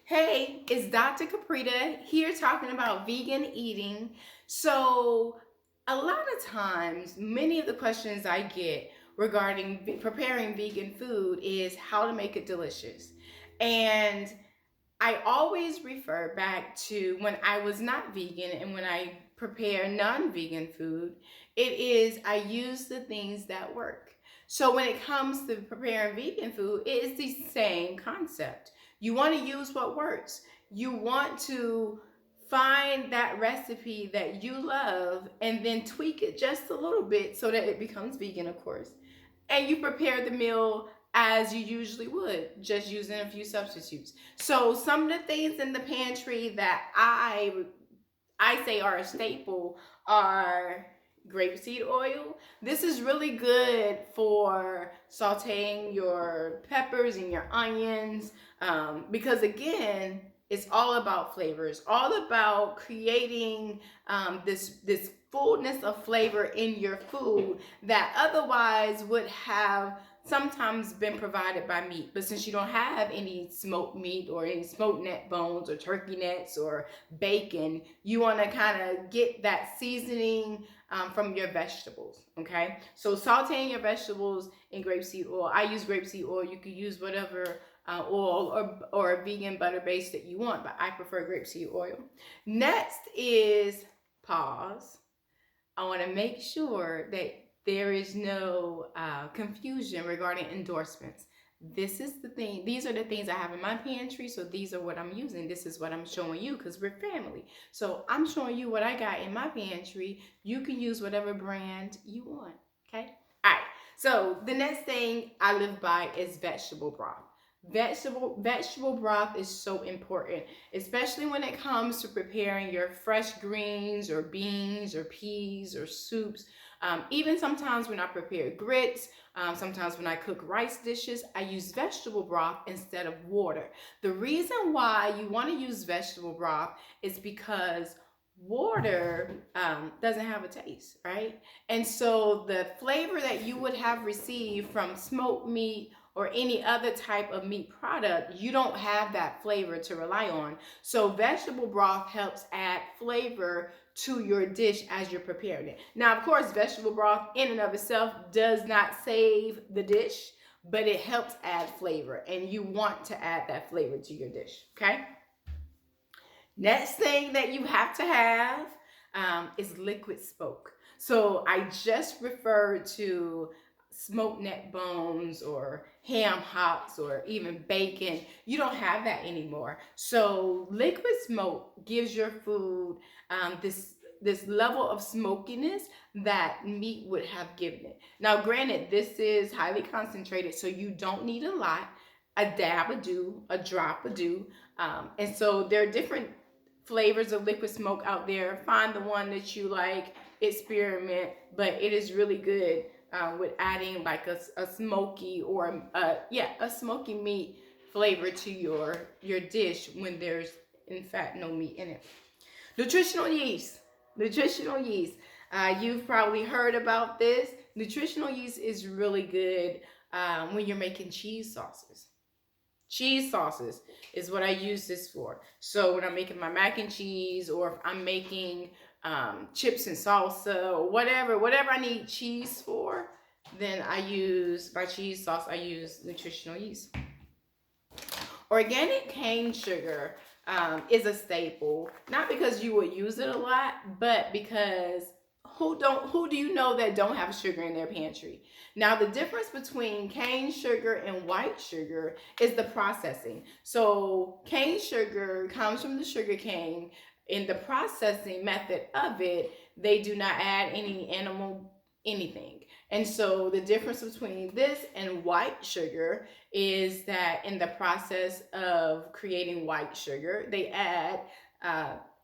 Hey, it's Dr. Kapreta here talking about vegan eating. So, a lot of times, many of the questions I get regarding preparing vegan food is how to make it delicious. And I always refer back to when I was not vegan and when I prepare non vegan food, it is I use the things that work. So when it comes to preparing vegan food, it is the same concept. You want to use what works. You want to find that recipe that you love and then tweak it just a little bit so that it becomes vegan, of course. And you prepare the meal as you usually would, just using a few substitutes. So some of the things in the pantry that I say are a staple are grapeseed oil. This is really good for sauteing your peppers and your onions because again, it's all about flavors, all about creating this fullness of flavor in your food that otherwise would have sometimes been provided by meat. But since you don't have any smoked meat or any smoked neck bones or turkey necks or bacon, you want to kind of get that seasoning from your vegetables. Okay, so sauteing your vegetables in grapeseed oil. I use grapeseed oil. You could use whatever oil or vegan butter base that you want, but I prefer grapeseed oil. Next is pause. I want to make sure that there is no confusion regarding endorsements. This is the thing, these are the things I have in my pantry, so these are what I'm using. This is what I'm showing you because we're family. So I'm showing you what I got in my pantry. You can use whatever brand you want, okay? All right, so the next thing I live by is vegetable broth. Vegetable broth is so important, especially when it comes to preparing your fresh greens or beans or peas or soups. Even sometimes when I prepare grits, sometimes when I cook rice dishes, I use vegetable broth instead of water. The reason why you want to use vegetable broth is because water doesn't have a taste, right? And so the flavor that you would have received from smoked meat or any other type of meat product, you don't have that flavor to rely on. So vegetable broth helps add flavor to your dish as you're preparing it. Now, of course, vegetable broth in and of itself does not save the dish, but it helps add flavor, and you want to add that flavor to your dish, okay? Next thing that you have to have is liquid smoke. So I just referred to smoked neck bones or ham hocks or even bacon. You don't have that anymore. So liquid smoke gives your food this level of smokiness that meat would have given it. Now, granted, this is highly concentrated, so you don't need a lot. A dab would do, a drop would do. And so there are different flavors of liquid smoke out there. Find the one that you like, experiment, but it is really good with adding like a smoky or a smoky meat flavor to your dish when there's in fact no meat in it. Nutritional yeast. Nutritional yeast. You've probably heard about this. Nutritional yeast is really good when you're making cheese sauces. Cheese sauces is what I use this for. So when I'm making my mac and cheese, or if I'm making chips and salsa, or whatever I need cheese for, then I use my cheese sauce. I use nutritional yeast. Organic cane sugar is a staple, not because you would use it a lot, but because who do you know that don't have sugar in their pantry? Now the difference between cane sugar and white sugar is the processing. So cane sugar comes from the sugar cane. In the processing method of it, they do not add any animal anything. And so the difference between this and white sugar is that in the process of creating white sugar, they add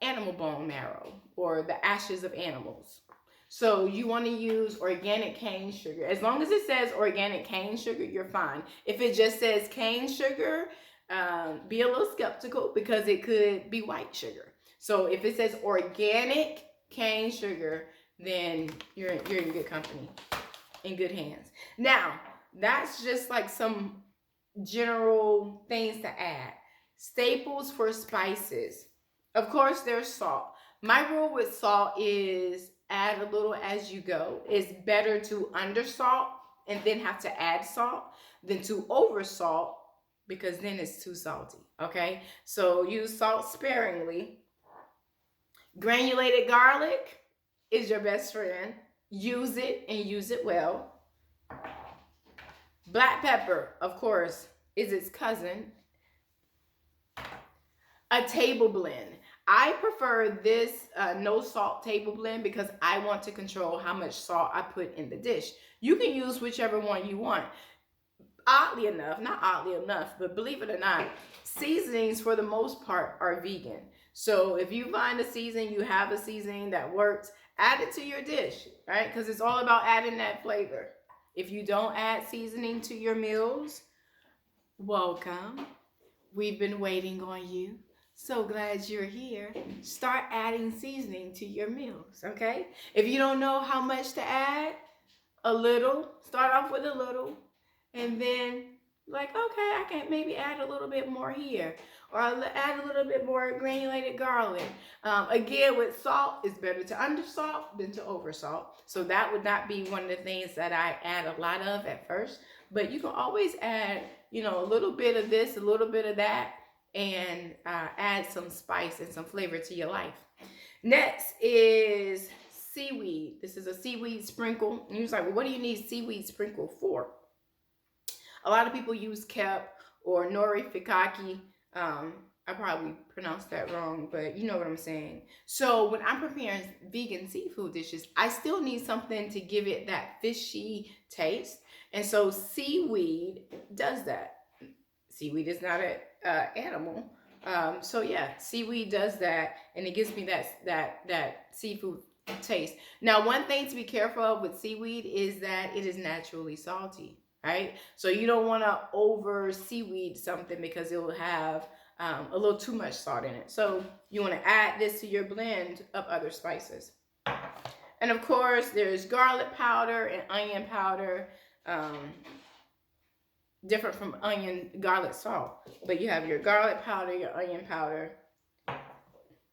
animal bone marrow or the ashes of animals. So you want to use organic cane sugar. As long as it says organic cane sugar, you're fine. If it just says cane sugar, be a little skeptical because it could be white sugar. So if it says organic cane sugar, then you're in good company, in good hands. Now, that's just like some general things to add. Staples for spices. Of course, there's salt. My rule with salt is add a little as you go. It's better to undersalt and then have to add salt than to oversalt because then it's too salty. Okay, so use salt sparingly. Granulated garlic is your best friend. Use it and use it well. Black pepper, of course, is its cousin. A table blend. I prefer this no salt table blend because I want to control how much salt I put in the dish. You can use whichever one you want. Oddly enough, not oddly enough, but believe it or not, seasonings for the most part are vegan. So if you find a seasoning, you have a seasoning that works, add it to your dish, right? Because it's all about adding that flavor. If you don't add seasoning to your meals, welcome. We've been waiting on you. So glad you're here. Start adding seasoning to your meals, okay? If you don't know how much to add, a little. Start off with a little. And then, like, okay, I can maybe add a little bit more here. Or I'll add a little bit more granulated garlic. Again, with salt, it's better to undersalt than to oversalt. So that would not be one of the things that I add a lot of at first. But you can always add, a little bit of this, a little bit of that, and add some spice and some flavor to your life. Next is seaweed. This is a seaweed sprinkle. And you're like, well, what do you need seaweed sprinkle for? A lot of people use kelp or nori fikaki. I probably pronounced that wrong, but you know what I'm saying. So when I'm preparing vegan seafood dishes, I still need something to give it that fishy taste. And so seaweed does that. Seaweed is not an animal. So yeah, seaweed does that, and it gives me that seafood taste. Now, one thing to be careful of with seaweed is that it is naturally salty, right? So you don't want to over seaweed something because it will have a little too much salt in it. So you want to add this to your blend of other spices. And of course, there's garlic powder and onion powder. Different from onion, garlic, salt. But you have your garlic powder, your onion powder,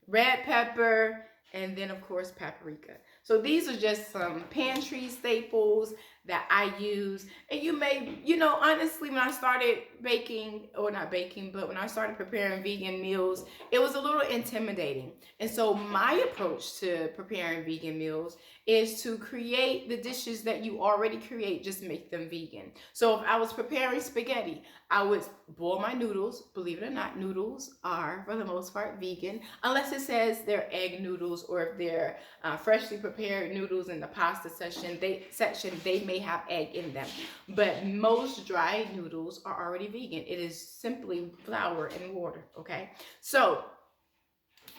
red pepper, and then of course paprika. So these are just some pantry staples that I use. And you may, honestly, when I started baking, or not baking, but when I started preparing vegan meals, it was a little intimidating. And so my approach to preparing vegan meals is to create the dishes that you already create, just make them vegan. So if I was preparing spaghetti, I would boil my noodles. Believe it or not, noodles are, for the most part, vegan, unless it says they're egg noodles, or if they're freshly prepared noodles in the pasta section, they may have egg in them. But most dried noodles are already vegan. It is simply flour and water, okay? So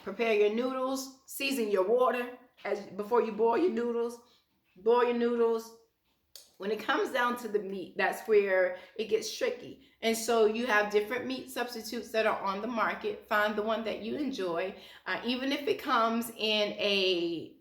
prepare your noodles, season your water before you boil your noodles. Boil your noodles. When it comes down to the meat, that's where it gets tricky. And so you have different meat substitutes that are on the market. Find the one that you enjoy. Even if it comes in a,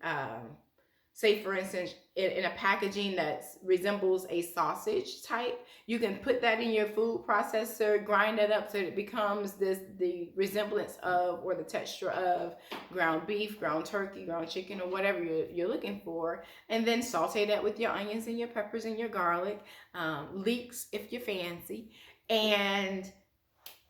say for instance, in a packaging that resembles a sausage type, you can put that in your food processor, grind it up so it becomes the resemblance of, or the texture of, ground beef, ground turkey, ground chicken, or whatever you're looking for, and then saute that with your onions and your peppers and your garlic, leeks if you're fancy, and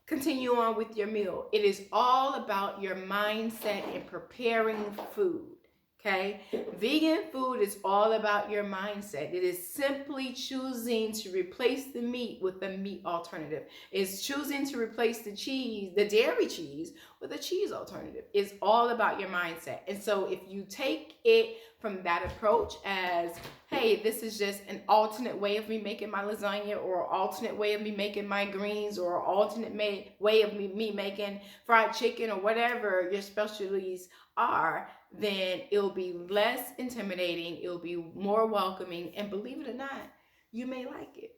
continue on with your meal. It is all about your mindset in preparing food. Okay, vegan food is all about your mindset. It is simply choosing to replace the meat with a meat alternative. It's choosing to replace the cheese, the dairy cheese, with a cheese alternative. It's all about your mindset. And so if you take it from that approach as, hey, this is just an alternate way of me making my lasagna, or an alternate way of me making my greens, or an alternate way of me making fried chicken, or whatever your specialties are, then it'll be less intimidating, it'll be more welcoming, and believe it or not, you may like it.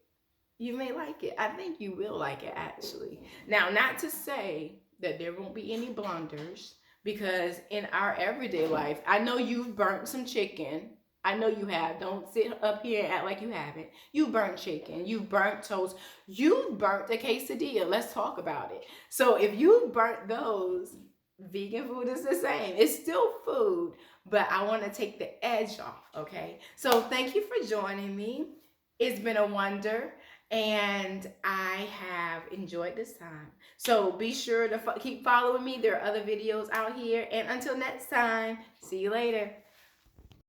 You may like it. I think you will like it, actually. Now, not to say that there won't be any blunders, because in our everyday life, I know you've burnt some chicken. I know you have. Don't sit up here and act like you haven't. You burnt chicken. You burnt toast. You burnt a quesadilla. Let's talk about it. So if you burnt those, vegan food is the same. It's still food, but I want to take the edge off, okay? So thank you for joining me. It's been a wonder, and I have enjoyed this time. So be sure to keep following me. There are other videos out here. And until next time, see you later.